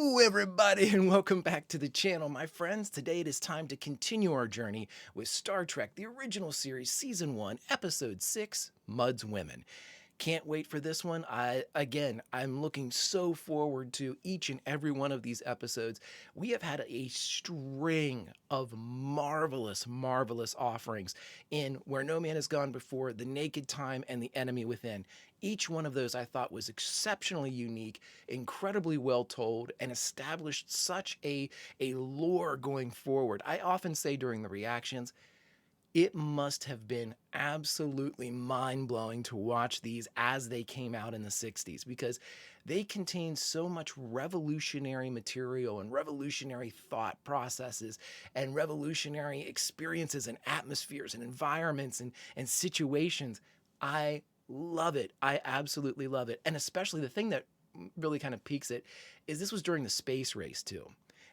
Hello everybody and welcome back to the channel, my friends. Today it is time to continue our journey with Star Trek, the original series, Season 1, Episode 6, MUDD's Women. Can't wait for this one. I'm looking so forward to each and every one of these episodes. We have had a string of marvelous, marvelous offerings in Where No Man Has Gone Before, The Naked Time, and The Enemy Within. Each one of those I thought was exceptionally unique, incredibly well told, and established such a lore going forward. I often say during the reactions, it must have been absolutely mind-blowing to watch these as they came out in the 60s because they contain so much revolutionary material and revolutionary thought processes and revolutionary experiences and atmospheres and environments and situations. I love it. I absolutely love it. And especially the thing that really kind of piques it is this was during the space race too.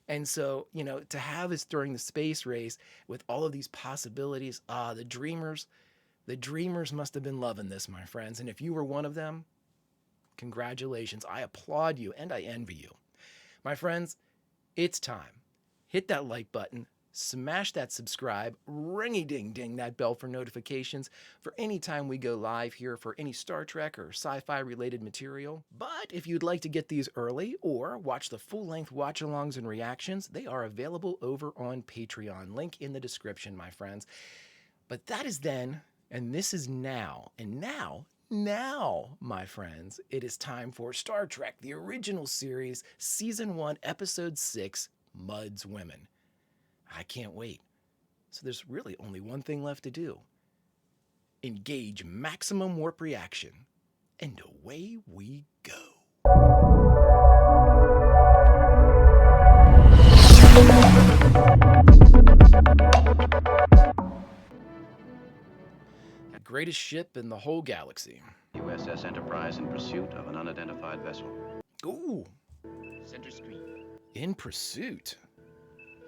And so, to have this during the space race with all of these possibilities, the dreamers must have been loving this, my friends. And if you were one of them, congratulations. I applaud you and I envy you. My friends, it's time. Hit that like button, smash that subscribe, ring-a-ding-ding that bell for notifications for any time we go live here for any Star Trek or sci-fi related material. But if you'd like to get these early or watch the full-length watch-alongs and reactions, they are available over on Patreon. Link in the description, my friends. But that is then, and this is now. And now, my friends, it is time for Star Trek, the original series, Season 1, Episode 6, MUDD's Women. I can't wait. So there's really only one thing left to do. Engage maximum warp reaction, and away we go. The greatest ship in the whole galaxy. USS Enterprise in pursuit of an unidentified vessel. Ooh, Center screen. in pursuit.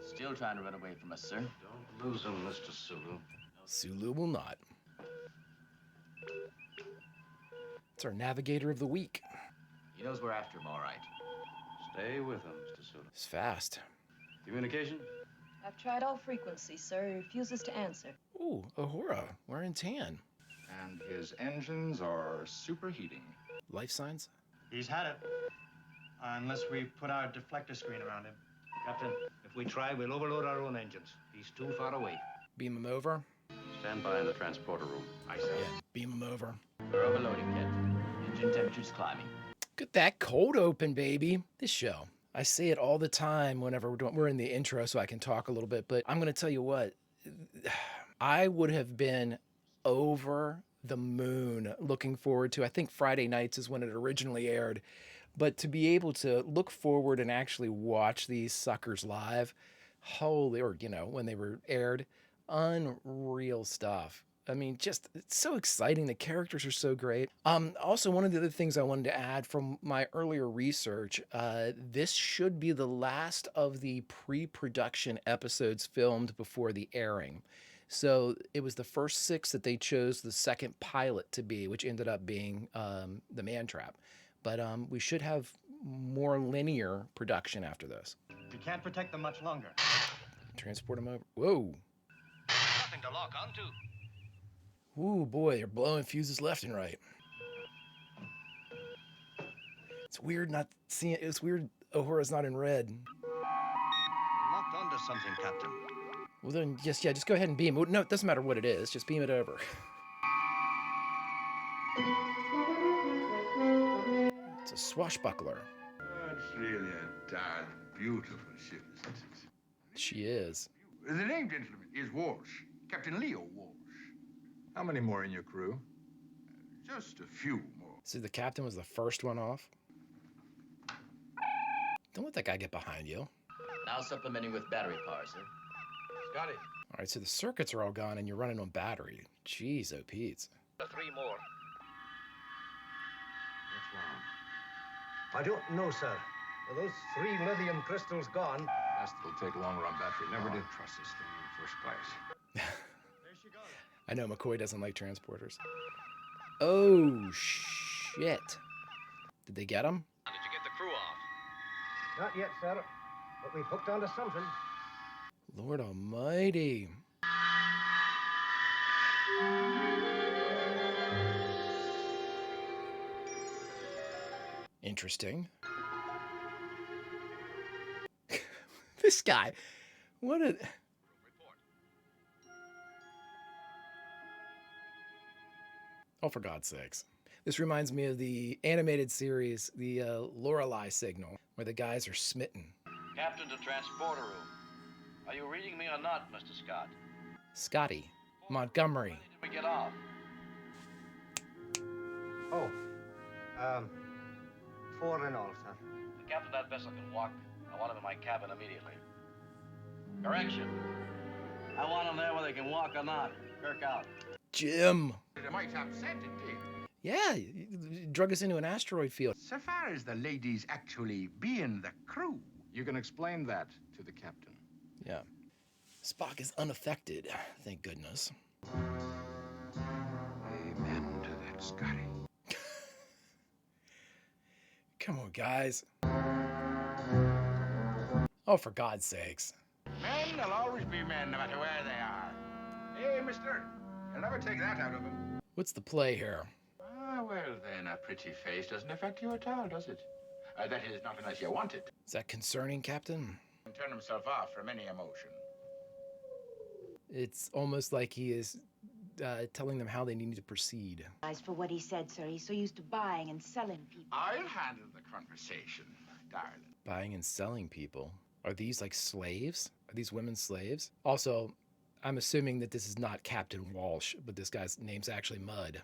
Still trying to run away from us, sir. Don't lose him, Mr. Sulu. Sulu will not. It's our navigator of the week. He knows we're after him, all right. Stay with him, Mr. Sulu. It's fast. Communication? I've tried all frequencies, sir. He refuses to answer. Ooh, Uhura, wearing tan. And his engines are superheating. Life signs? He's had it. Unless we put our deflector screen around him. Captain, if we try, we'll overload our own engines. He's too far away. Beam him over? Stand by in the transporter room. I say. Yeah, beam him over. We're overloading, Captain. Engine temperature's climbing. Get that cold open, baby. This show. I say it all the time whenever we're in the intro so I can talk a little bit, but I'm going to tell you what. I would have been over the moon looking forward to, I think Friday nights is when it originally aired, but to be able to look forward and actually watch these suckers live, holy, or, when they were aired, unreal stuff. I mean, just, it's so exciting. The characters are so great. Also, one of the other things I wanted to add from my earlier research, this should be the last of the pre-production episodes filmed before the airing. So it was the first 6 that they chose the second pilot to be, which ended up being The Man Trap. But we should have more linear production after this. We can't protect them much longer. Transport them over. Whoa. Nothing to lock onto. Ooh, boy, they're blowing fuses left and right. It's weird not seeing. It's weird Uhura's not in red. Locked onto something, Captain. Well then, just go ahead and beam. No, it doesn't matter what it is. Just beam it over. It's a swashbuckler. It's really a darn beautiful ship, isn't it? She is. The name, gentlemen, is Walsh. Captain Leo Walsh. How many more in your crew? Just a few more. See, the captain was the first one off. Don't let that guy get behind you. Now supplementing with battery power, sir. Scotty, All right, so the circuits are all gone and you're running on battery. Jeez, oh Pete. 3 more. What's wrong? I don't know, sir. Are those 3 lithium crystals gone? Last it'll take longer on battery. Never did trust this thing in first class. There she goes. I know McCoy doesn't like transporters. Oh, shit. Did they get him? Did you get the crew off? Not yet, sir. But we've hooked onto something. Lord almighty. Interesting. This guy. What a... Oh, for God's sakes. This reminds me of the animated series, the Lorelei Signal, where the guys are smitten. Captain to transporter room. Are you reading me or not, Mr. Scott? Scotty. Montgomery. When did we get off? Oh. 4 in all, sir. The captain of that vessel can walk. I want him in my cabin immediately. Correction. I want him there whether he can walk or not. Kirk out. Jim. It might upset it, Dick. Yeah, you drug us into an asteroid field. So far as the ladies actually being the crew. You can explain that to the captain. Yeah. Spock is unaffected, thank goodness. Amen to that, Scotty. Come on, guys. Oh, for God's sakes. Men will always be men, no matter where they are. Hey, mister, you'll never take that out of them. What's the play here? Ah, well, then, a pretty face doesn't affect you at all, does it? That is, not unless you want it. Is that concerning, Captain? Turn himself off from any emotion. It's almost like he is telling them how they need to proceed. As for what he said, sir, he's so used to buying and selling people. I'll handle the conversation, darling. Buying and selling people. Are these like slaves? Are these women slaves? Also, I'm assuming that this is not Captain Walsh, but this guy's name's actually Mudd.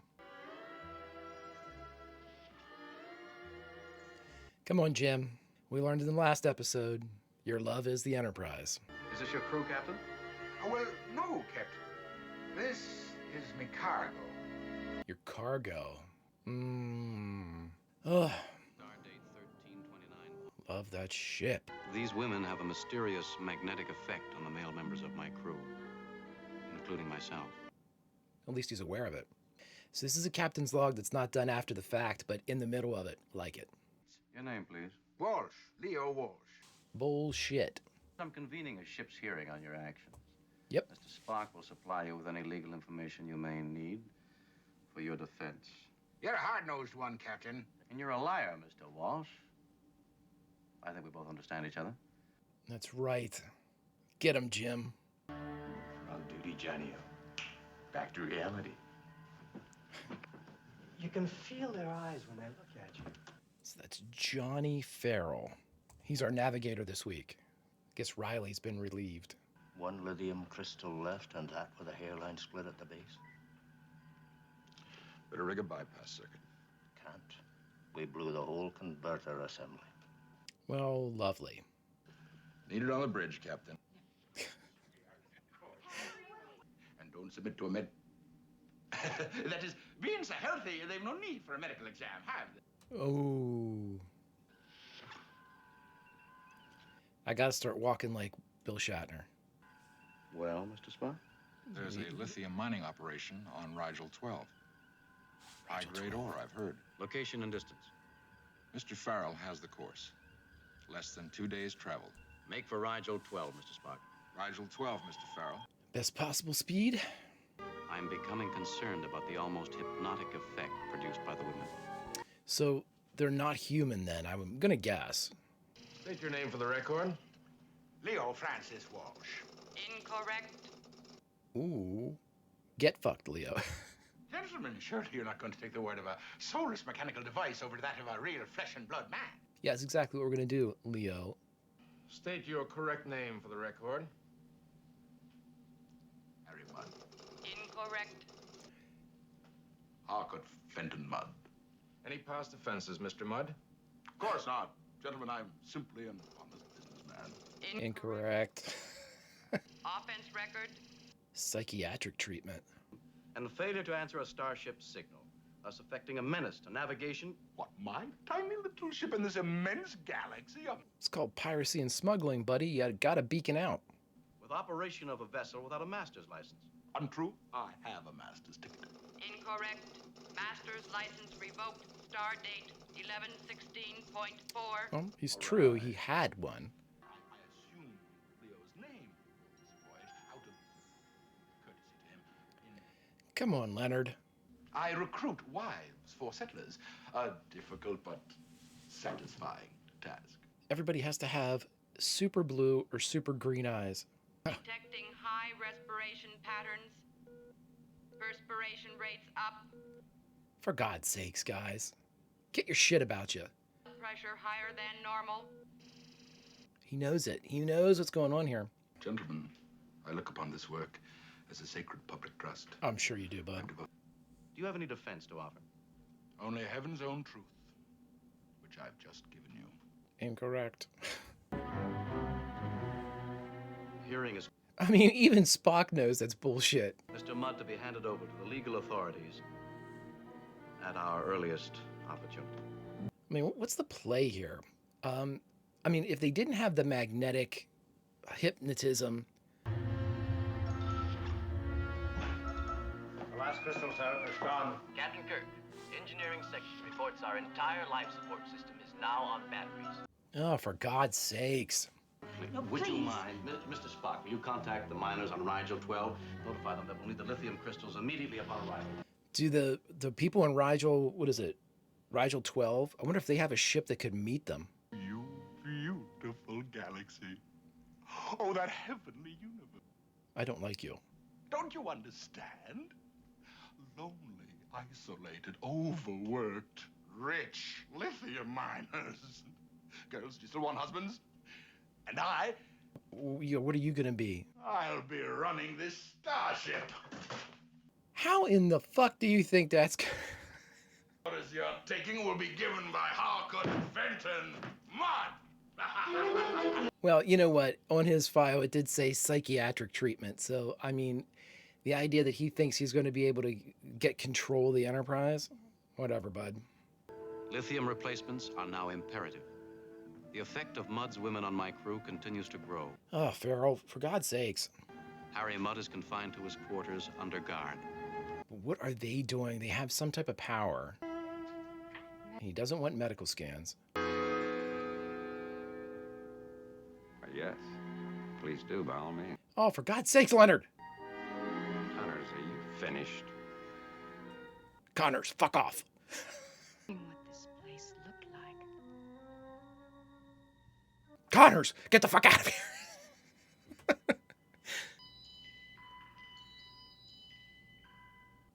Come on, Jim. We learned in the last episode, your love is the Enterprise. Is this your crew, Captain? Oh, well, no, Captain. This is me cargo. Your cargo. Oh, Stardate 1329. love that ship. These women have a mysterious magnetic effect on the male members of my crew, including myself. At least he's aware of it. So this is a captain's log that's not done after the fact, but in the middle of it, like it. Your name, please. Walsh, Leo Walsh. Bullshit. I'm convening a ship's hearing on your actions. Yep. Mr. Spock will supply you with any legal information you may need for your defense. You're a hard-nosed one, Captain. And you're a liar, Mr. Walsh. I think we both understand each other. That's right. Get him, Jim. On duty, Johnny. Back to reality. You can feel their eyes when they look at you. So that's Johnny Farrell. He's our navigator this week. Guess Riley's been relieved. 1 lithium crystal left, and that with a hairline split at the base. Better rig a bypass circuit. Can't. We blew the whole converter assembly. Well, lovely. Need it on the bridge, Captain. And don't submit to a med... that is, being so healthy, they've no need for a medical exam, have they? Oh. I gotta start walking like Bill Shatner. Well, Mr. Spock? There's a lithium mining operation on Rigel 12. High-grade ore, I've heard. Location and distance. Mr. Farrell has the course. Less than 2 days' travel. Make for Rigel 12, Mr. Spock. Rigel 12, Mr. Farrell. Best possible speed? I'm becoming concerned about the almost hypnotic effect produced by the women. So they're not human then, I'm gonna guess. State your name for the record. Leo Francis Walsh. Incorrect. Ooh. Get fucked, Leo. Gentlemen, surely you're not going to take the word of a soulless mechanical device over to that of a real flesh and blood man. Yeah, that's exactly what we're gonna do, Leo. State your correct name for the record. Harry Mudd. Incorrect. Harcourt Fenton Mudd. Any past offenses, Mr. Mudd? Of course not. Gentlemen, I'm simply an honest businessman. Incorrect. Offense record. Psychiatric treatment. And the failure to answer a starship signal, thus affecting a menace to navigation. What, my tiny little ship in this immense galaxy? It's called piracy and smuggling, buddy. You gotta beacon out. With operation of a vessel without a master's license. Untrue. I have a master's ticket. Incorrect. Master's license revoked. Star date 11/16.4. Well, he's true. He had one. I assume Leo's name this voyage out of courtesy to him. Come on, Leonard. I recruit wives for settlers. A difficult but satisfying task. Everybody has to have super blue or super green eyes. Detecting high respiration patterns. Perspiration rates up. For God's sakes, guys. Get your shit about you. Pressure higher than normal. He knows it. He knows what's going on here. Gentlemen, I look upon this work as a sacred public trust. I'm sure you do, bud. Do you have any defense to offer? Only heaven's own truth, which I've just given you. Incorrect. Hearing is I mean, even Spock knows that's bullshit. Mr. Mudd to be handed over to the legal authorities at our earliest opportunity. I mean, what's the play here? I mean, if they didn't have the magnetic hypnotism. The last crystal, sir, is gone. Captain Kirk, engineering section reports our entire life support system is now on batteries. Oh, for God's sakes. No, Would you please. mind, Mr. Spock, will you contact the miners on Rigel 12, notify them that we'll need the lithium crystals immediately upon arrival? Do the people in Rigel, what is it? Rigel 12? I wonder if they have a ship that could meet them. You beautiful galaxy. Oh, that heavenly universe. I don't like you. Don't you understand? Lonely, isolated, overworked, rich lithium miners. Girls, do you still want husbands? And I, What are you going to be? I'll be running this starship. How in the fuck do you think that's... Orders you're taking will be given by Harcourt, Fenton, Mudd. Well, you know what? On his file, it did say psychiatric treatment. So, I mean, the idea that he thinks he's going to be able to get control of the Enterprise? Whatever, bud. Lithium replacements are now imperative. The effect of Mudd's women on my crew continues to grow. Oh, Farrell, for God's sakes. Harry Mudd is confined to his quarters under guard. What are they doing? They have some type of power. He doesn't want medical scans. Yes, please do, by all means. Oh, for God's sakes, Leonard! Connors, are you finished? Connors, fuck off. What this place looked like. Connors, get the fuck out of here.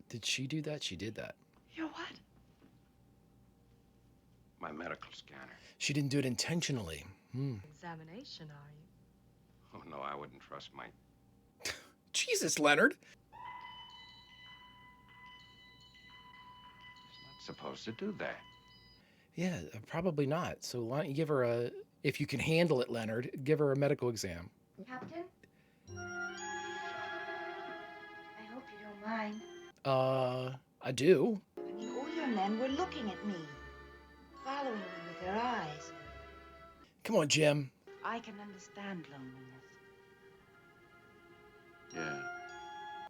Did she do that? She did that. You're what? My medical scanner. She didn't do it intentionally. Examination, are you? Oh, no, I wouldn't trust my... Jesus, Leonard. It's not supposed to do that. Yeah, probably not. So why don't you give her a... If you can handle it, Leonard, give her a medical exam. Captain? I hope you don't mind. I do. I mean, all your men were looking at me, following me with their eyes. Come on, Jim. I can understand loneliness. Yeah.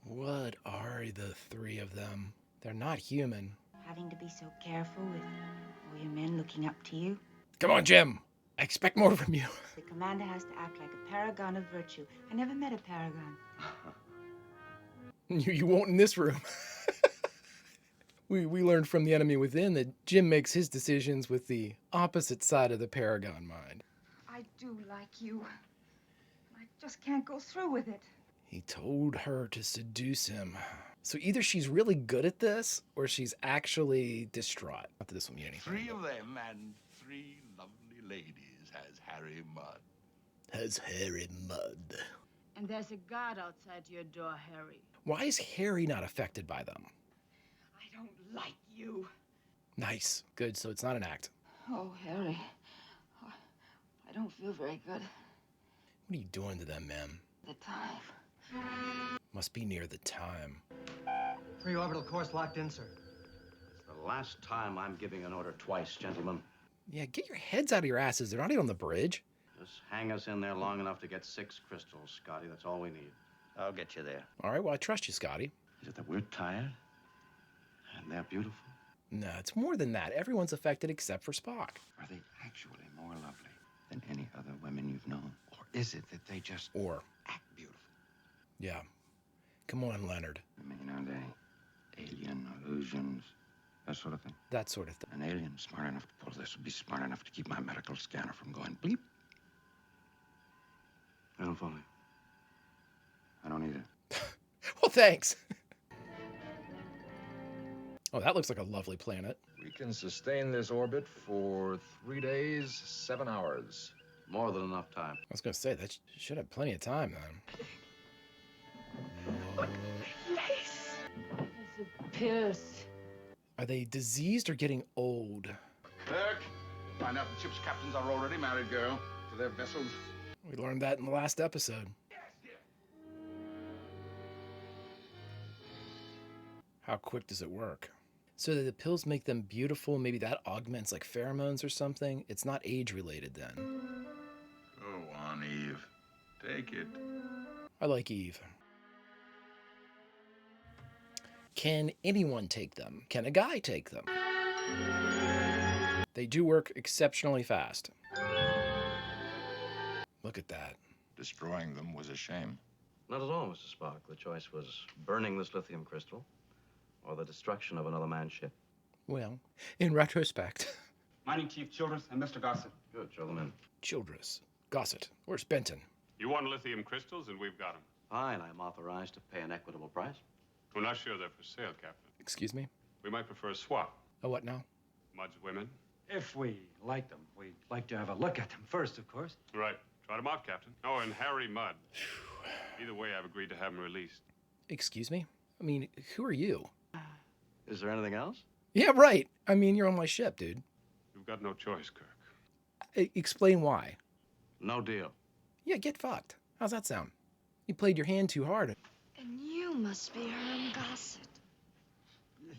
What are the three of them? They're not human. Having to be so careful with all your men looking up to you. Come on, Jim. I expect more from you. The commander has to act like a paragon of virtue. I never met a paragon. You won't in this room. We learned from The Enemy Within that Jim makes his decisions with the opposite side of the Paragon mind. I do like you. I just can't go through with it. He told her to seduce him. So either she's really good at this, or she's actually distraught. Not that this will mean anything. Three of them and three lovely ladies has Harry Mudd. Has Harry Mudd. And there's a guard outside your door, Harry. Why is Harry not affected by them? I don't like you. Nice. Good, so it's not an act. Oh, Harry. Oh, I don't feel very good. What are you doing to them, ma'am? The time. Must be near the time. Pre-orbital course locked in, sir. It's the last time I'm giving an order twice, gentlemen. Yeah, get your heads out of your asses. They're not even on the bridge. Just hang us in there long enough to get 6 crystals, Scotty. That's all we need. I'll get you there. All right, well, I trust you, Scotty. Is it that we're tired and they're beautiful? No, it's more than that. Everyone's affected except for Spock. Are they actually more lovely than any other women you've known? Or is it that they just act beautiful? Yeah. Come on, Leonard. I mean, are they alien illusions? That sort of thing? That sort of thing. An alien smart enough to pull this would be smart enough to keep my medical scanner from going bleep. I don't follow you. I don't either. Well, thanks. Oh, that looks like a lovely planet. We can sustain this orbit for 3 days, 7 hours. More than enough time. I was going to say, that should have plenty of time, then. It's a Pierce. Are they diseased or getting old? Kirk, find out the ship's captains are already married, girl, to their vessels. We learned that in the last episode. How quick does it work? So the pills make them beautiful. Maybe that augments like pheromones or something. It's not age related then. Go on, Eve. Take it. I like Eve. Can anyone take them? Can a guy take them? They do work exceptionally fast. Look at that. Destroying them was a shame. Not at all, Mr. Spock. The choice was burning this lithium crystal or the destruction of another man's ship. Well, in retrospect. Mining Chief Childress and Mr. Gossett. Good, show them in. Childress. Gossett. Where's Benton? You want lithium crystals, and we've got them. Fine, I'm authorized to pay an equitable price. We're not sure they're for sale, Captain. Excuse me? We might prefer a swap. A what now? Mudd's women. If we like them, we'd like to have a look at them first, of course. Right. Try them out, Captain. Oh, and Harry Mudd. Either way, I've agreed to have him released. Excuse me? I mean, who are you? Is there anything else? Yeah, right. I mean, you're on my ship, dude. You've got no choice, Kirk. Explain why. No deal. Yeah, get fucked. How's that sound? You played your hand too hard. And you must be Herm Gossett.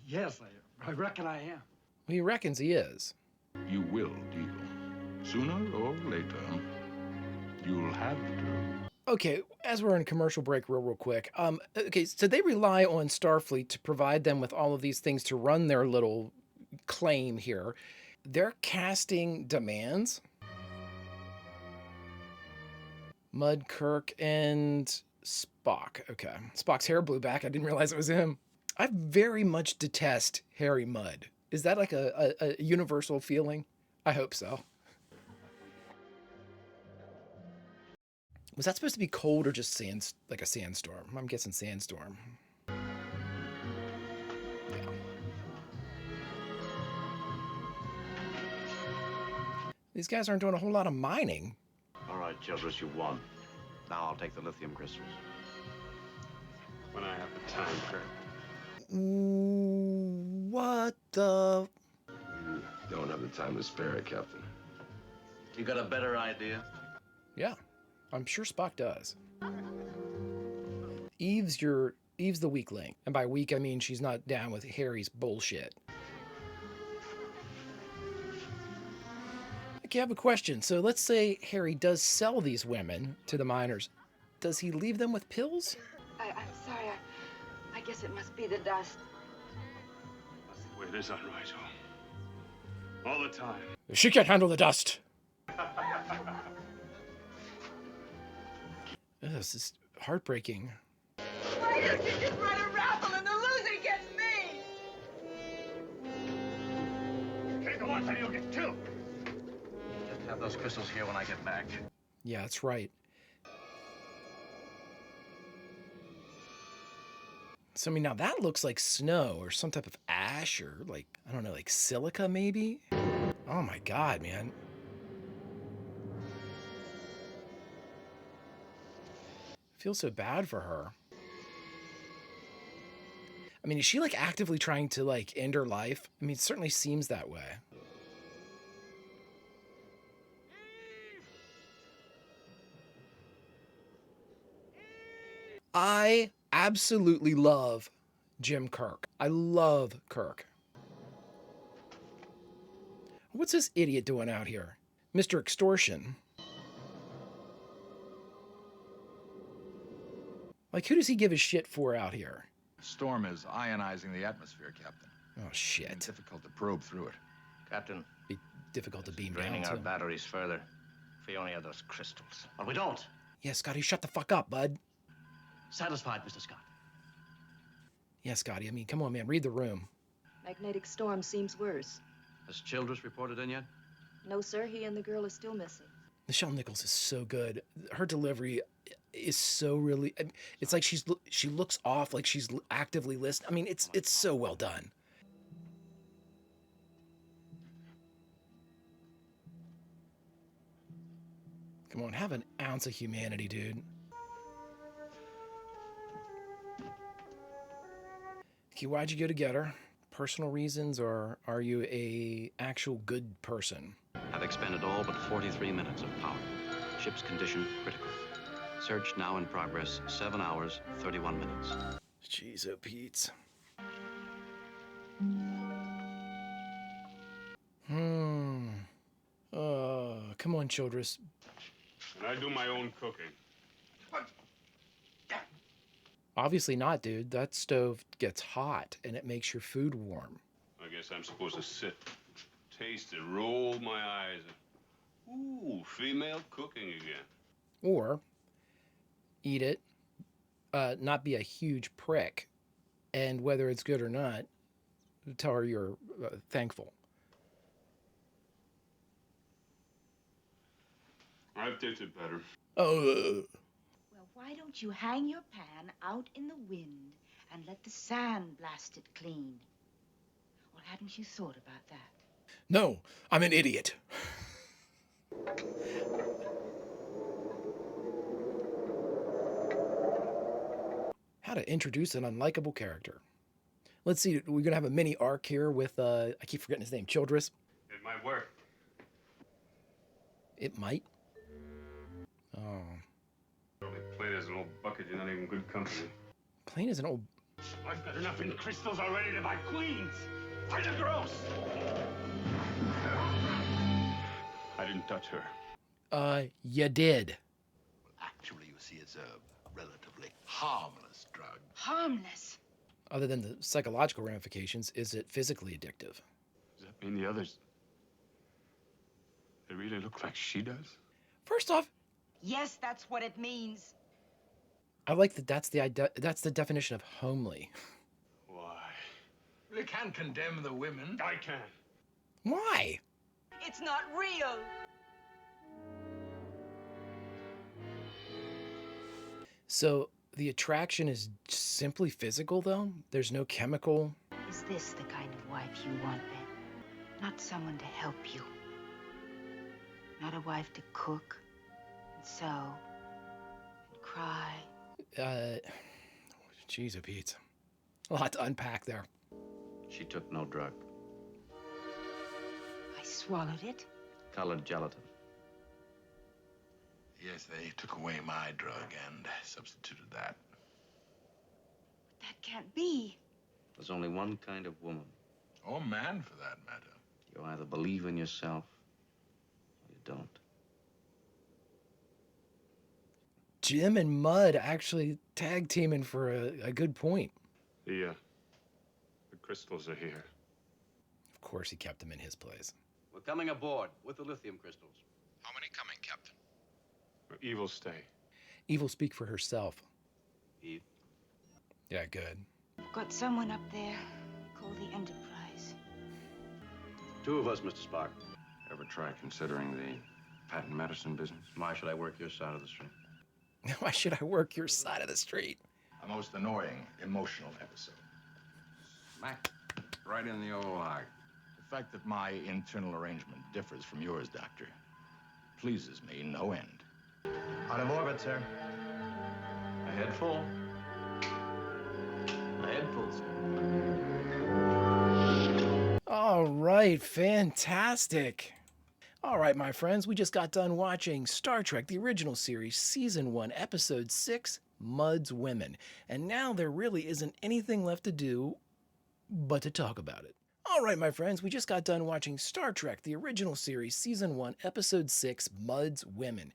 Yes, I reckon I am. Well, he reckons he is. You will deal. Sooner or later, you'll have to. Okay, as we're in commercial break real quick. Okay, so they rely on Starfleet to provide them with all of these things to run their little claim here. They're casting demands. Mudd, Kirk, and Spock. Okay. Spock's hair blew back. I didn't realize it was him. I very much detest Harry Mudd. Is that like a universal feeling? I hope so. Was that supposed to be cold or just like a sandstorm? I'm guessing sandstorm. Yeah. These guys aren't doing a whole lot of mining. All right, Childress, you won. Now I'll take the lithium crystals. When I have the time, Kirk. What the? You don't have the time to spare it, Captain. You got a better idea? Yeah, I'm sure Spock does. Eve's the weak link. And by weak, I mean she's not down with Harry's bullshit. Okay, I have a question. So let's say Harry does sell these women to the miners. Does he leave them with pills? I'm sorry. I guess it must be the dust. That's the way it is on Rigel. All the time. She can't handle the dust. This is heartbreaking. Why don't you just run a raffle and the loser gets me? Take the one time you'll get two. Just have those crystals here when I get back. Yeah, that's right. So, I mean, now that looks like snow or some type of ash or like, I don't know, like silica maybe? Oh my God, man. I feel so bad for her. I mean, is she like actively trying to like end her life? I mean, it certainly seems that way. I absolutely love Jim Kirk. I love Kirk. What's this idiot doing out here? Mr. Extortion. Like, who does he give his shit for out here? Storm is ionizing the atmosphere, Captain. Oh, shit. Difficult to probe through it. Captain. Be difficult to beam down, Draining our too. batteries further. If we only had those crystals. But we don't. Yeah, Scotty, shut the fuck up, bud. Satisfied, Mr. Scott? Yeah, Scotty, I mean, come on, man, read the room. Magnetic storm seems worse. Has Childress reported in yet? No, sir, he and the girl are still missing. Nichelle Nichols is so good. Her delivery is so really. It's like she looks off, like she's actively listening. I mean, it's so well done. Come on, have an ounce of humanity, dude. Okay, why'd you go to get her? Personal reasons, or are you a actual good person? Have expended all but 43 minutes of power. Ship's condition critical. Search now in progress, 7 hours, 31 minutes. Jeez, oh Pete. Come on, Childress. And I do my own cooking. Obviously not, dude. That stove gets hot, and it makes your food warm. I guess I'm supposed to sit, taste it, roll my eyes. Ooh, female cooking again. Or eat it, not be a huge prick, and whether it's good or not, tell her you're thankful. I've tasted better. Oh. Well, why don't you hang your pan out in the wind and let the sand blast it clean? Or hadn't you thought about that? No, I'm an idiot. How to introduce an unlikable character. Let's see, we're going to have a mini arc here with, I keep forgetting his name, Childress. It might work. It might. Oh. Only plain as an old bucket, you're not even good company. Plain as an old... I've got enough in crystals already to buy queens. Find the gross. I didn't touch her. You did. Actually, you see, it's a relatively harmless drug. Harmless? Other than the psychological ramifications, is it physically addictive? Does that mean the others... they really look like she does? First off... Yes, that's what it means. I like that that's the definition of homely. Why? They can't condemn the women. I can. Why? It's not real. So the attraction is simply physical, though? There's no chemical? Is this the kind of wife you want, then? Not someone to help you. Not a wife to cook, and sew, and cry. Jeez, Pete. A lot to unpack there. She took no drug. I swallowed it. Colored gelatin. Yes, they took away my drug and substituted that. But that can't be. There's only one kind of woman. Or man, for that matter. You either believe in yourself, or you don't. Jim and Mudd actually tag teaming for a good point. The crystals are here. Of course he kept them in his place. We're coming aboard with the lithium crystals. How many coming, Captain? Where evil stay. Evil speak for herself. Eve. Yeah, good. I've got someone up there called the Enterprise. Two of us, Mr. Spock. Ever try considering the patent medicine business? Why should I work your side of the street? Why should I work your side of the street? A most annoying, emotional episode. Smack right in the old heart. The fact that my internal arrangement differs from yours, Doctor, pleases me no end. Out of orbit, sir. A head full. A head full, sir. All right, fantastic. All right, my friends, we just got done watching Star Trek, the original series, Season 1, Episode 6, Mudd's Women. And now there really isn't anything left to do but to talk about it. All right, my friends, we just got done watching Star Trek, the original series, Season 1, Episode 6, Mudd's Women.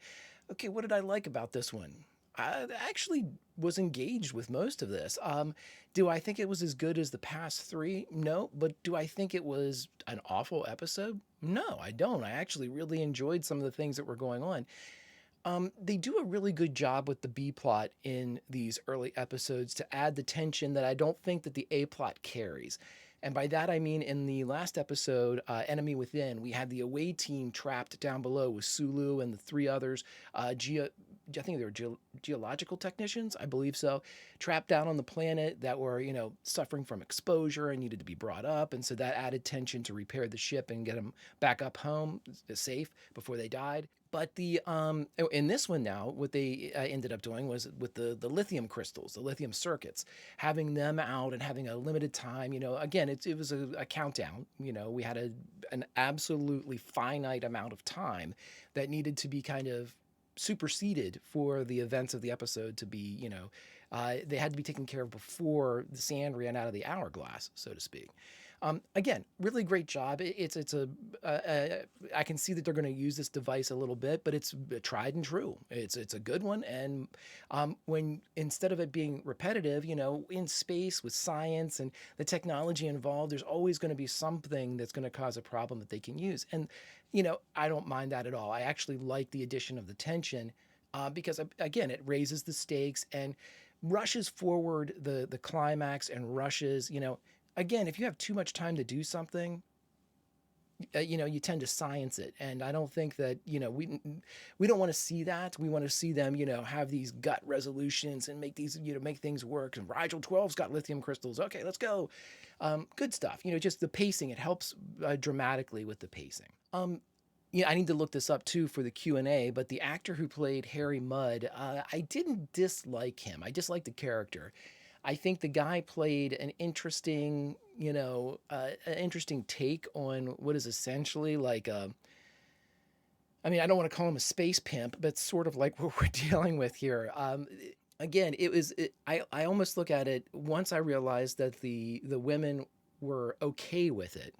Okay, what did I like about this one? I actually was engaged with most of this. Do I think it was as good as the past three? No. But do I think it was an awful episode? No, I don't. I actually really enjoyed some of the things that were going on. They do a really good job with the B plot in these early episodes to add the tension that I don't think that the A plot carries. And by that I mean in the last episode, Enemy Within, we had the away team trapped down below with Sulu and the three others, I think they were geological technicians, I believe so, trapped down on the planet that were, suffering from exposure and needed to be brought up. And so that added tension to repair the ship and get them back up home safe before they died. But in this one now, what they ended up doing was with the lithium crystals, the lithium circuits, having them out and having a limited time. Again, it was a countdown. We had an absolutely finite amount of time that needed to be kind of superseded for the events of the episode to be, they had to be taken care of before the sand ran out of the hourglass, so to speak. Again, really great job. I can see that they're going to use this device a little bit, but it's tried and true. It's a good one. And when instead of it being repetitive, in space with science and the technology involved, there's always going to be something that's going to cause a problem that they can use. And, I don't mind that at all. I actually like the addition of the tension because, again, it raises the stakes and rushes forward the climax and rushes, again, if you have too much time to do something, you tend to science it. And I don't think that, we don't want to see that. We want to see them, have these gut resolutions and make these, make things work. And Rigel 12's got lithium crystals. Okay, let's go. Good stuff. Just the pacing, it helps dramatically with the pacing. I need to look this up too for the Q&A, but the actor who played Harry Mudd, I didn't dislike him. I disliked the character. I think the guy played an interesting, an interesting take on what is essentially like I don't want to call him a space pimp, but it's sort of like what we're dealing with here. Again, I almost look at it once I realized that the women were okay with it.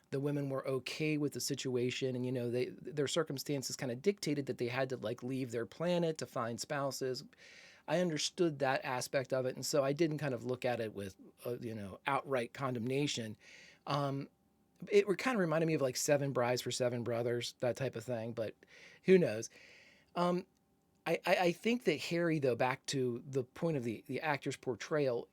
The women were okay with the situation, and their circumstances kind of dictated that they had to leave their planet to find spouses. I understood that aspect of it, and so I didn't kind of look at it with, outright condemnation. It kind of reminded me of like Seven Brides for Seven Brothers, that type of thing, but who knows? I think that Harry, though, back to the point of the actor's portrayal,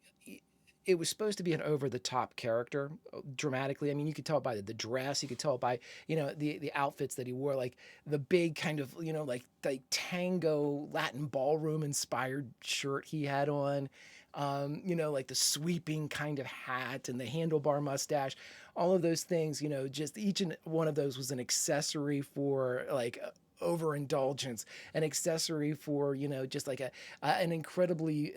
it was supposed to be an over-the-top character, dramatically. I mean, you could tell by the dress, you could tell by, the outfits that he wore, like the big kind of, like tango Latin ballroom-inspired shirt he had on, like the sweeping kind of hat and the handlebar mustache, all of those things, just each and one of those was an accessory for overindulgence, an accessory for, just like an incredibly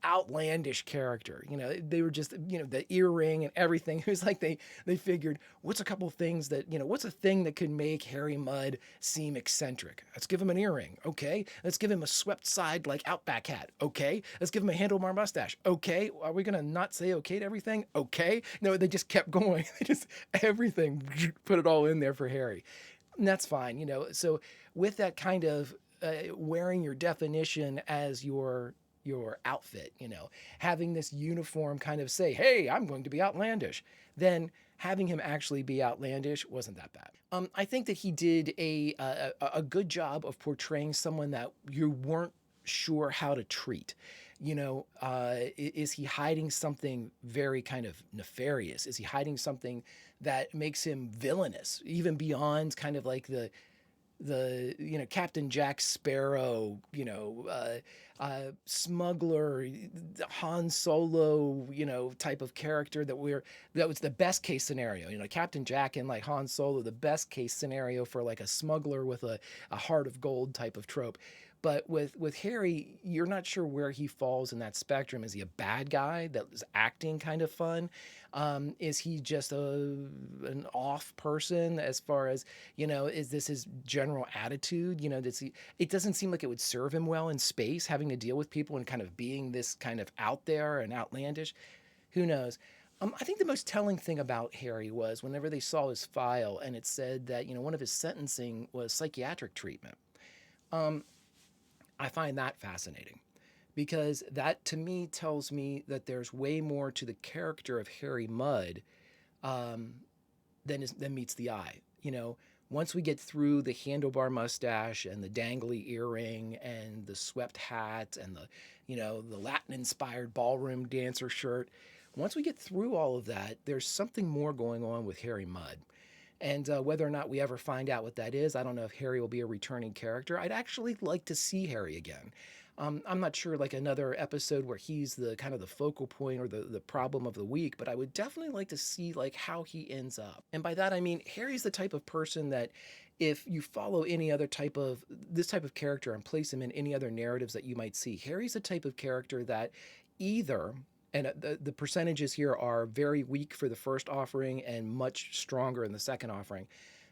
outlandish character. They were just, the earring and everything. It was like they figured, what's a couple things that, what's a thing that could make Harry Mudd seem eccentric? Let's give him an earring. Okay. Let's give him a swept side Outback hat. Okay. Let's give him a handlebar mustache. Okay. Are we going to not say okay to everything? Okay. No, they just kept going. They just everything, put it all in there for Harry. And that's fine. So with that kind of wearing your definition as your outfit, having this uniform kind of say, hey, I'm going to be outlandish, then having him actually be outlandish wasn't that bad. I think that he did a good job of portraying someone that you weren't sure how to treat. Is he hiding something very kind of nefarious? Is he hiding something that makes him villainous, even beyond kind of like the Captain Jack Sparrow, smuggler, Han Solo, type of character that was the best case scenario. Captain Jack and like Han Solo, the best case scenario for like a smuggler with a heart of gold type of trope. But with Harry, you're not sure where he falls in that spectrum. Is he a bad guy that is acting kind of fun? Is he just an off person as far as, is this his general attitude? It doesn't seem like it would serve him well in space, having to deal with people and kind of being this kind of out there and outlandish. Who knows? I think the most telling thing about Harry was whenever they saw his file and it said that, one of his sentencing was psychiatric treatment. I find that fascinating because that to me tells me that there's way more to the character of Harry Mudd um, than meets the eye. You know, once we get through the handlebar mustache and the dangly earring and the swept hat and the Latin-inspired ballroom dancer shirt, once we get through all of that, there's something more going on with Harry Mudd. And whether or not we ever find out what that is, I don't know if Harry will be a returning character. I'd actually like to see Harry again. I'm not sure, like another episode where he's the kind of the focal point or the problem of the week, but I would definitely like to see like how he ends up. And by that I mean Harry's the type of person that if you follow any other type of this type of character and place him in any other narratives that you might see, Harry's the type of character that either and the percentages here are very weak for the first offering and much stronger in the second offering.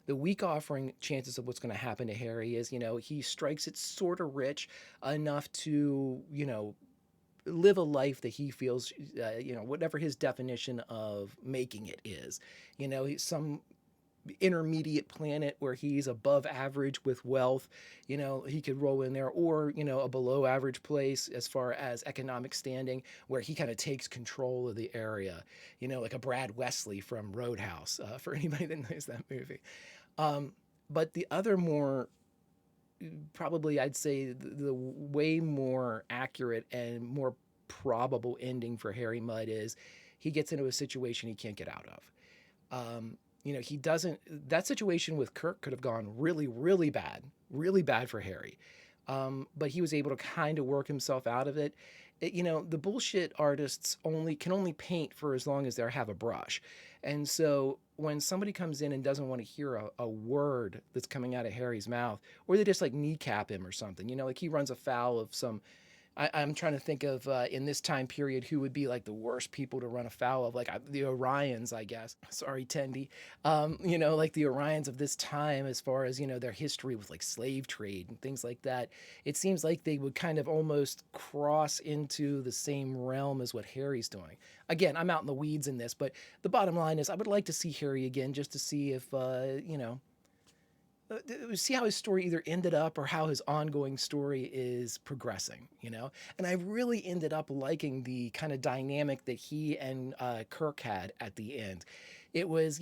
The weak offering chances of what's going to happen to Harry is, he strikes it sort of rich enough to, live a life that he feels, whatever his definition of making it is. Some intermediate planet where he's above average with wealth, he could roll in there, or, a below average place as far as economic standing where he kind of takes control of the area, like a Brad Wesley from Roadhouse, for anybody that knows that movie. But the other more, probably I'd say the way more accurate and more probable ending for Harry Mudd is he gets into a situation he can't get out of. He doesn't, that situation with Kirk could have gone really, really bad for Harry. But he was able to kind of work himself out of it. The bullshit artists can only paint for as long as they have a brush. And so when somebody comes in and doesn't want to hear a word that's coming out of Harry's mouth, or they just like kneecap him or something, like he runs afoul of some, I'm trying to think of in this time period who would be like the worst people to run afoul of, like the Orions, I guess. Sorry, Tendi. Like the Orions of this time, as far as, their history with like slave trade and things like that. It seems like they would kind of almost cross into the same realm as what Harry's doing. Again, I'm out in the weeds in this, but the bottom line is I would like to see Harry again just to see if, see how his story either ended up or how his ongoing story is progressing, And I really ended up liking the kind of dynamic that he and Kirk had at the end. It was,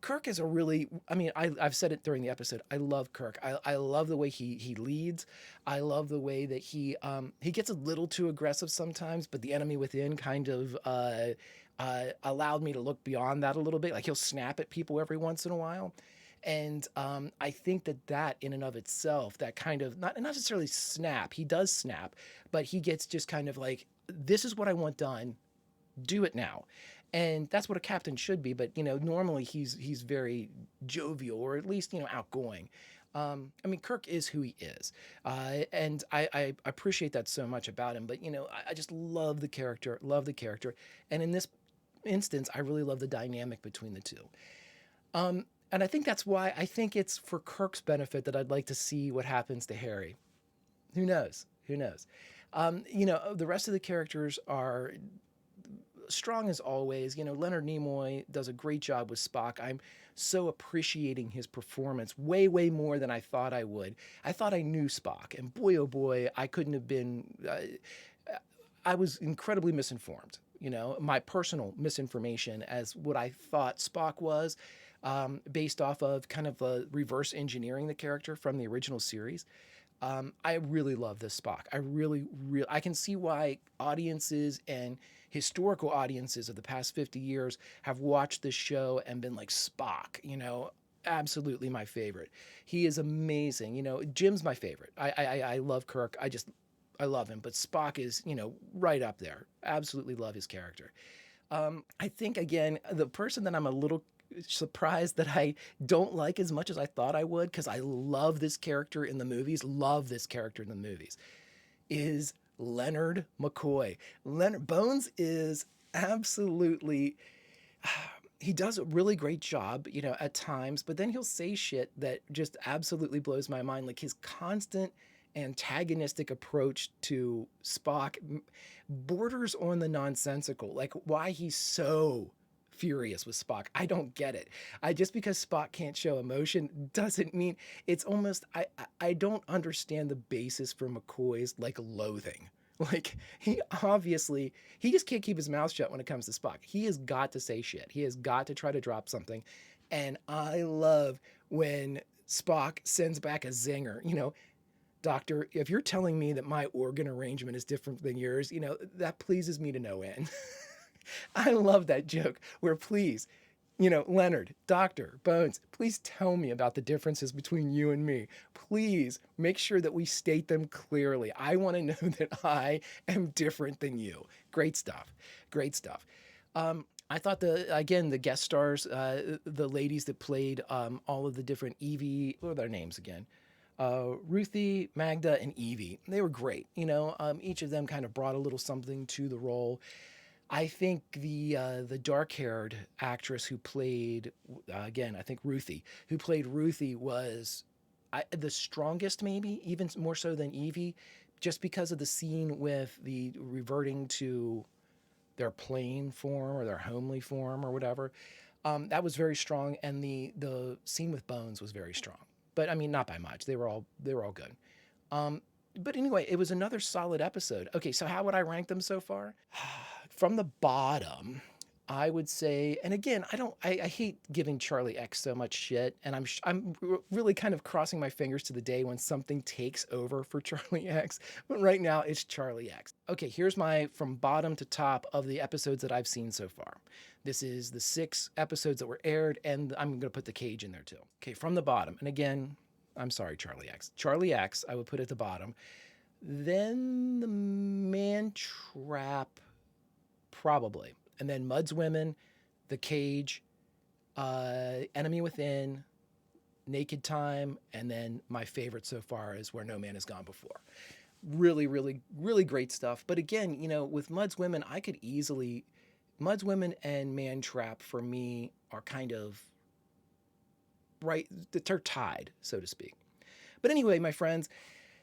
Kirk is a really, I've said it during the episode, I love Kirk. I love the way he leads. I love the way that he gets a little too aggressive sometimes, but the enemy within kind of allowed me to look beyond that a little bit. Like he'll snap at people every once in a while. And I think that in and of itself, that kind of, not necessarily snap, he does snap, but he gets just kind of like, this is what I want done, do it now. And that's what a captain should be. But, normally he's very jovial, or at least, outgoing. Kirk is who he is. And I appreciate that so much about him. But, I just love the character. And in this instance, I really love the dynamic between the two. And I think that's why I think it's for Kirk's benefit that I'd like to see what happens to Harry. Who knows? The rest of the characters are strong as always. Leonard Nimoy does a great job with Spock. I'm so appreciating his performance way, way more than I thought I would. I thought I knew Spock, and boy, oh boy, I couldn't have been, I was incredibly misinformed. My personal misinformation as what I thought Spock was. Based off of kind of reverse engineering the character from the original series. I really love this Spock. I can see why audiences and historical audiences of the past 50 years have watched this show and been like, Spock, absolutely my favorite. He is amazing. Jim's my favorite. I love Kirk. I love him, but Spock is, right up there. Absolutely love his character. I think, again, the person that I'm a little surprised that I don't like as much as I thought I would, because I love this character in the movies, is Leonard McCoy. Leonard Bones is absolutely, he does a really great job, at times, but then he'll say shit that just absolutely blows my mind. Like his constant antagonistic approach to Spock borders on the nonsensical, like why he's so furious with Spock. I don't get it. Just because Spock can't show emotion doesn't mean it's almost, I don't understand the basis for McCoy's like loathing. Like he just can't keep his mouth shut when it comes to Spock. He has got to say shit. He has got to try to drop something. And I love when Spock sends back a zinger, Doctor, if you're telling me that my organ arrangement is different than yours, that pleases me to no end. I love that joke where please, Leonard, Doctor, Bones, please tell me about the differences between you and me. Please make sure that we state them clearly. I want to know that I am different than you. Great stuff. Great stuff. I thought the guest stars, the ladies that played all of the different Evie, what are their names again? Ruthie, Magda, and Evie. They were great. Each of them kind of brought a little something to the role. I think the dark-haired actress who played, again, I think Ruthie, who played Ruthie was the strongest, maybe, even more so than Evie, just because of the scene with the reverting to their plain form or their homely form or whatever. That was very strong, and the scene with Bones was very strong. But, I mean, not by much. They were all good. But anyway, it was another solid episode. Okay, so how would I rank them so far? From the bottom, I would say, and again, I hate giving Charlie X so much shit, and I'm really kind of crossing my fingers to the day when something takes over for Charlie X, but right now it's Charlie X. Okay, here's my from bottom to top of the episodes that I've seen so far. This is the 6 episodes that were aired, and I'm going to put the cage in there too. Okay, from the bottom, and again, I'm sorry, Charlie X. Charlie X, I would put at the bottom. Then the Man Trap, probably. And then Mudd's Women, The Cage, Enemy Within, Naked Time, and then my favorite so far is Where No Man Has Gone Before. Really, really, really great stuff. But again, with Mudd's Women, Mudd's Women and Man Trap for me are kind of right, they're tied, so to speak. But anyway, my friends,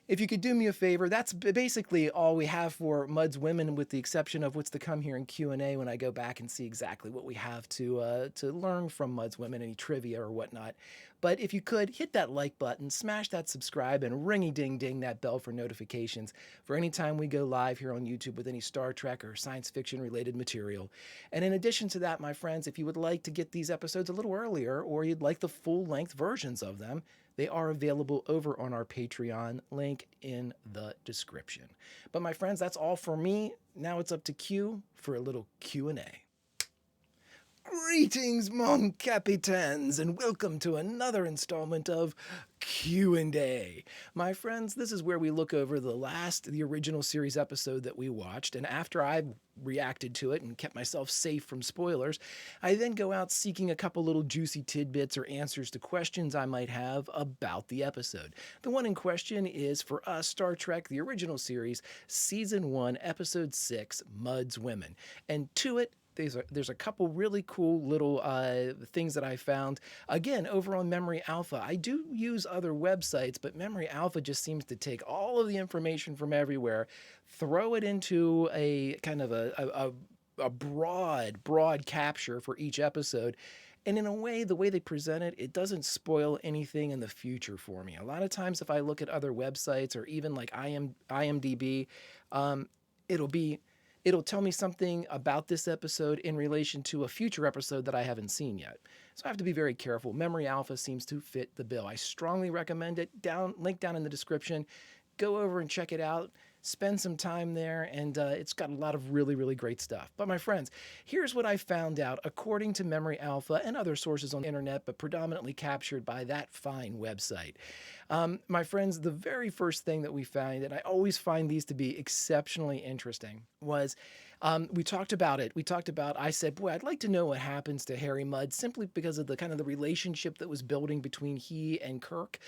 if you could do me a favor, that's basically all we have for Mudd's Women, with the exception of what's to come here in Q&A when I go back and see exactly what we have to learn from Mudd's Women, any trivia or whatnot. But if you could, hit that like button, smash that subscribe, and ringy-ding-ding that bell for notifications for any time we go live here on YouTube with any Star Trek or science fiction-related material. And in addition to that, my friends, if you would like to get these episodes a little earlier, or you'd like the full-length versions of them, they are available over on our Patreon, link in the description. But my friends, that's all for me. Now it's up to Q for a little Q&A. Greetings, mon capitaines, and welcome to another installment of Q&A. My friends, this is where we look over the original series episode that we watched, and after I've reacted to it and kept myself safe from spoilers, I then go out seeking a couple little juicy tidbits or answers to questions I might have about the episode. The one in question is, for us, Star Trek, the original series, Season 1, Episode 6, Mudd's Women. And to it, there's a couple really cool little things that I found. Again, over on Memory Alpha. I do use other websites, but Memory Alpha just seems to take all of the information from everywhere, throw it into a kind of a broad capture for each episode. And in a way, the way they present it, it doesn't spoil anything in the future for me. A lot of times if I look at other websites or even like IMDb, it'll tell me something about this episode in relation to a future episode that I haven't seen yet. So I have to be very careful. Memory Alpha seems to fit the bill. I strongly recommend it. Link down in the description. Go over and check it out. Spend some time there, and it's got a lot of really, really great stuff. But my friends, here's what I found out according to Memory Alpha and other sources on the internet, but predominantly captured by that fine website. My friends, the very first thing that we found, and I always find these to be exceptionally interesting, was we talked about it. I said, boy, I'd like to know what happens to Harry Mudd, simply because of the kind of the relationship that was building between he and Kirk.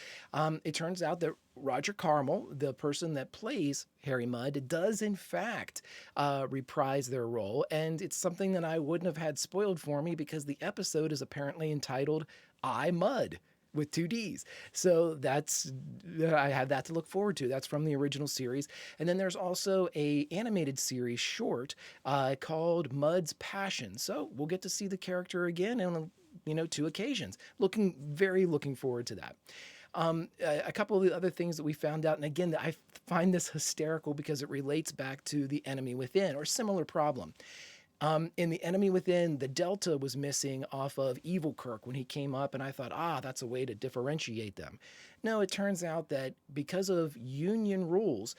It turns out that Roger Carmel, the person that plays Harry Mudd, does in fact reprise their role. And it's something that I wouldn't have had spoiled for me because the episode is apparently entitled I, Mudd. with two D's. So that's, I have that to look forward to. That's from the original series. And then there's also a animated series short called MUDD's Passion. So we'll get to see the character again on, two occasions. Looking forward to that. A couple of the other things that we found out, and again, I find this hysterical because it relates back to The Enemy Within, or similar problem. In The Enemy Within, the Delta was missing off of Evil Kirk when he came up, and I thought, that's a way to differentiate them. No, it turns out that because of union rules,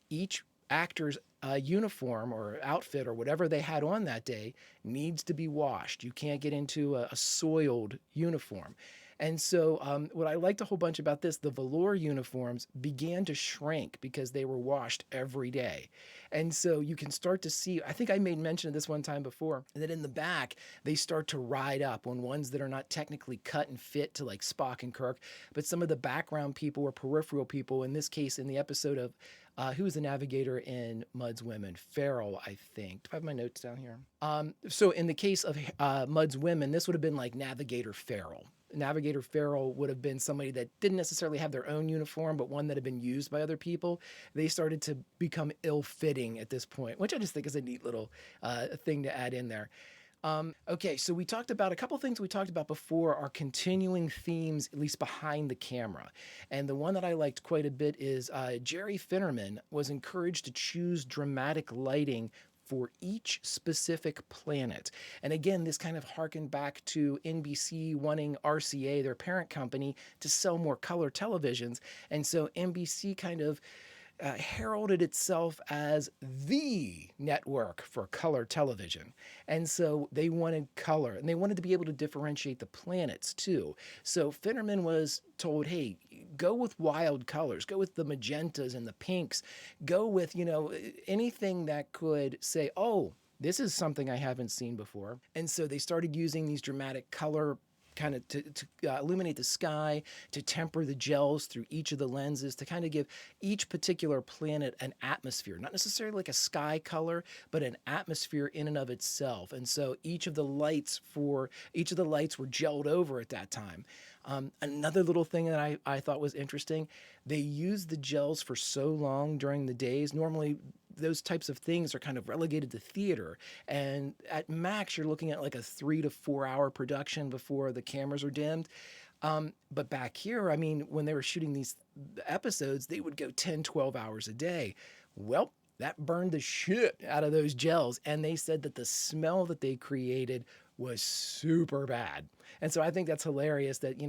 each actor's uniform or outfit or whatever they had on that day needs to be washed. You can't get into a soiled uniform. And so what I liked a whole bunch about this, the velour uniforms began to shrink because they were washed every day. And so you can start to see, I think I made mention of this one time before, that in the back, they start to ride up on ones that are not technically cut and fit to like Spock and Kirk, but some of the background people or peripheral people, in this case, in the episode of who was the navigator in MUDD's Women? Farrell, I think. Do I have my notes down here? So in the case of MUDD's Women, this would have been like Navigator Farrell. Navigator Farrell would have been somebody that didn't necessarily have their own uniform, but one that had been used by other people. They started to become ill-fitting at this point, which I just think is a neat little thing to add in there. Okay, so we talked about a couple things we talked about before are continuing themes, at least behind the camera. And the one that I liked quite a bit is Jerry Finnerman was encouraged to choose dramatic lighting for each specific planet. And again, this kind of harkened back to NBC wanting RCA, their parent company, to sell more color televisions. And so NBC kind of heralded itself as the network for color television. And so they wanted color, and they wanted to be able to differentiate the planets too. So Finnerman was told, hey, go with wild colors, go with the magentas and the pinks, go with, anything that could say, oh, this is something I haven't seen before. And so they started using these dramatic color kind of to illuminate the sky, to temper the gels through each of the lenses, to kind of give each particular planet an atmosphere, not necessarily like a sky color, but an atmosphere in and of itself. And so each of the lights were gelled over at that time. Another little thing that I thought was interesting, they used the gels for so long during the days. Normally, those types of things are kind of relegated to theater. And at max, you're looking at like a 3 to 4 hour production before the cameras are dimmed. But back here, I mean, when they were shooting these episodes, they would go 10, 12 hours a day. Well, that burned the shit out of those gels. And they said that the smell that they created was super bad. And so I think that's hilarious that,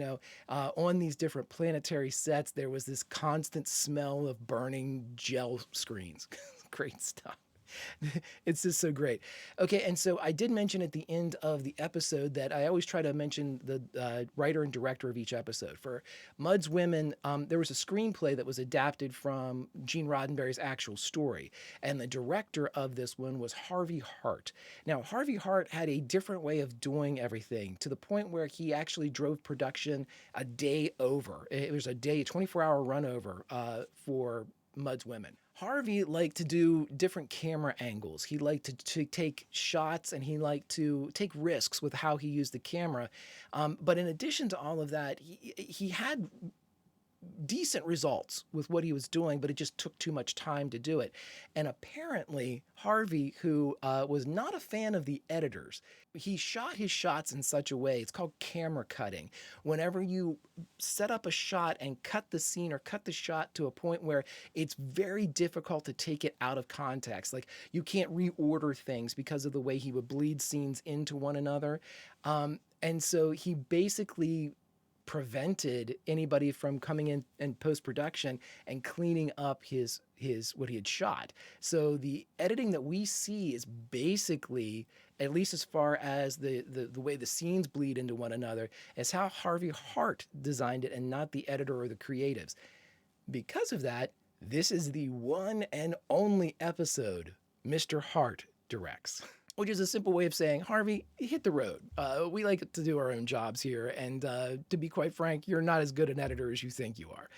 on these different planetary sets, there was this constant smell of burning gel screens. Great stuff. It's just so great. Okay, and so I did mention at the end of the episode that I always try to mention the writer and director of each episode. For MUDD's Women, there was a screenplay that was adapted from Gene Roddenberry's actual story, and the director of this one was Harvey Hart. Now, Harvey Hart had a different way of doing everything, to the point where he actually drove production a day over. It was a 24-hour run over for MUDD's Women. Harvey liked to do different camera angles. He liked to take shots, and he liked to take risks with how he used the camera. But in addition to all of that, he had decent results with what he was doing, but it just took too much time to do it. And apparently, Harvey, who was not a fan of the editors, he shot his shots in such a way, it's called camera cutting. Whenever you set up a shot and cut the scene or cut the shot to a point where it's very difficult to take it out of context, like you can't reorder things because of the way he would bleed scenes into one another. And so he basically prevented anybody from coming in post-production and cleaning up his what he had shot. So the editing that we see is basically, at least as far as the way the scenes bleed into one another, is how Harvey Hart designed it and not the editor or the creatives. Because of that, this is the one and only episode Mr. Hart directs. Which is a simple way of saying, Harvey, hit the road. We like to do our own jobs here, and to be quite frank, you're not as good an editor as you think you are.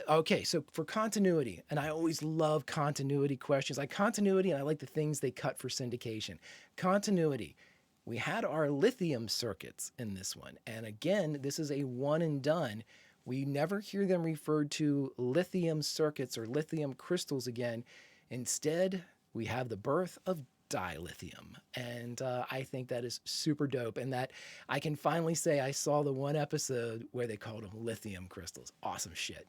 Okay, so for continuity, and I always love continuity questions. Continuity, and I like the things they cut for syndication. Continuity. We had our lithium circuits in this one. And again, this is a one and done. We never hear them referred to lithium circuits or lithium crystals again. Instead, we have the birth of dilithium. And I think that is super dope. And that I can finally say I saw the one episode where they called them lithium crystals. Awesome shit.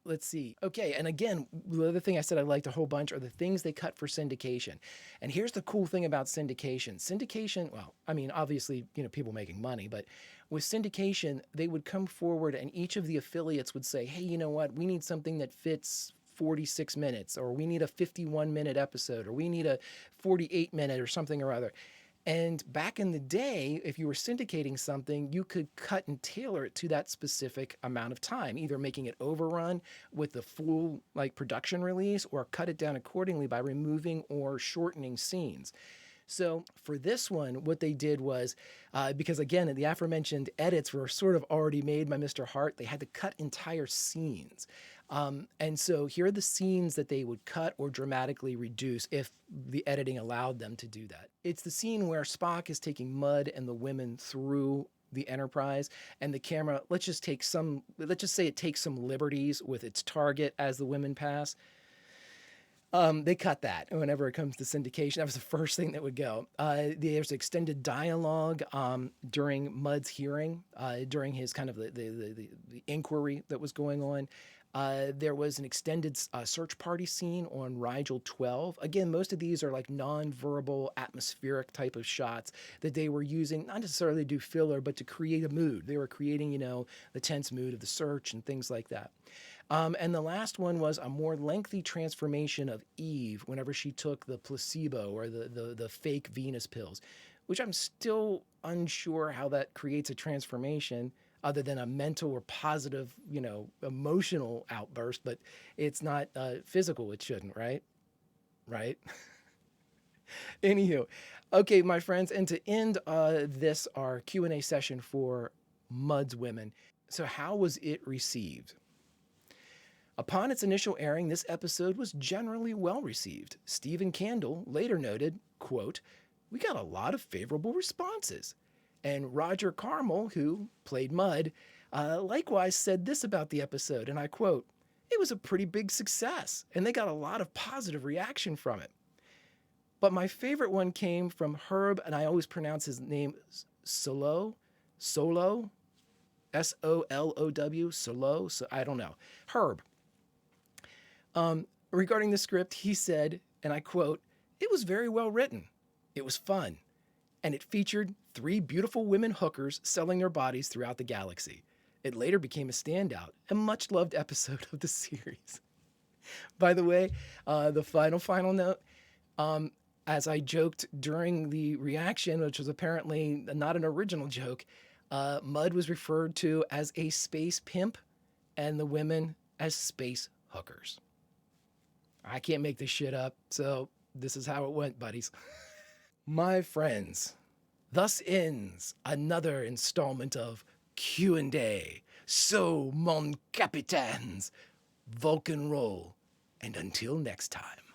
Let's see. Okay, and again, the other thing I said I liked a whole bunch are the things they cut for syndication. And here's the cool thing about syndication. Syndication, well, I mean, obviously, people making money, but with syndication, they would come forward and each of the affiliates would say, hey, you know what? We need something that fits 46 minutes, or we need a 51-minute episode, or we need a 48-minute or something or other. And back in the day, if you were syndicating something, you could cut and tailor it to that specific amount of time, either making it overrun with the full production release or cut it down accordingly by removing or shortening scenes. So for this one, what they did was, because again, the aforementioned edits were sort of already made by Mr. Hart, they had to cut entire scenes. And so here are the scenes that they would cut or dramatically reduce if the editing allowed them to do that. It's the scene where Spock is taking MUDD and the women through the Enterprise, and the camera, let's just say it takes some liberties with its target as the women pass. They cut that whenever it comes to syndication. That was the first thing that would go. There's extended dialogue during MUDD's hearing, during his kind of the inquiry that was going on. There was an extended search party scene on Rigel 12. Again, most of these are like non-verbal, atmospheric type of shots that they were using, not necessarily to do filler, but to create a mood. They were creating, the tense mood of the search and things like that. And the last one was a more lengthy transformation of Eve whenever she took the placebo or the fake Venus pills, which I'm still unsure how that creates a transformation other than a mental or positive, emotional outburst, but it's not physical. It shouldn't, right? Right? Anywho, okay, my friends, and to end our Q&A session for MUDD's Women, so how was it received? Upon its initial airing, this episode was generally well received. Stephen Candle later noted, quote, "We got a lot of favorable responses." And Roger Carmel, who played MUDD, likewise said this about the episode, and I quote, "It was a pretty big success, and they got a lot of positive reaction from it." But my favorite one came from Herb, and I always pronounce his name Solo, S-O-L-O-W, Solo, so I don't know. Herb. Regarding the script, he said, and I quote, "It was very well written. It was fun. And it featured 3 beautiful women hookers selling their bodies throughout the galaxy. It later became a standout, a much-loved episode of the series." By the way, the final note, as I joked during the reaction, which was apparently not an original joke, MUDD was referred to as a space pimp and the women as space hookers. I can't make this shit up, so this is how it went, buddies. My friends, thus ends another installment of Q&A. So, mon capitaines, Vulcan roll, and until next time.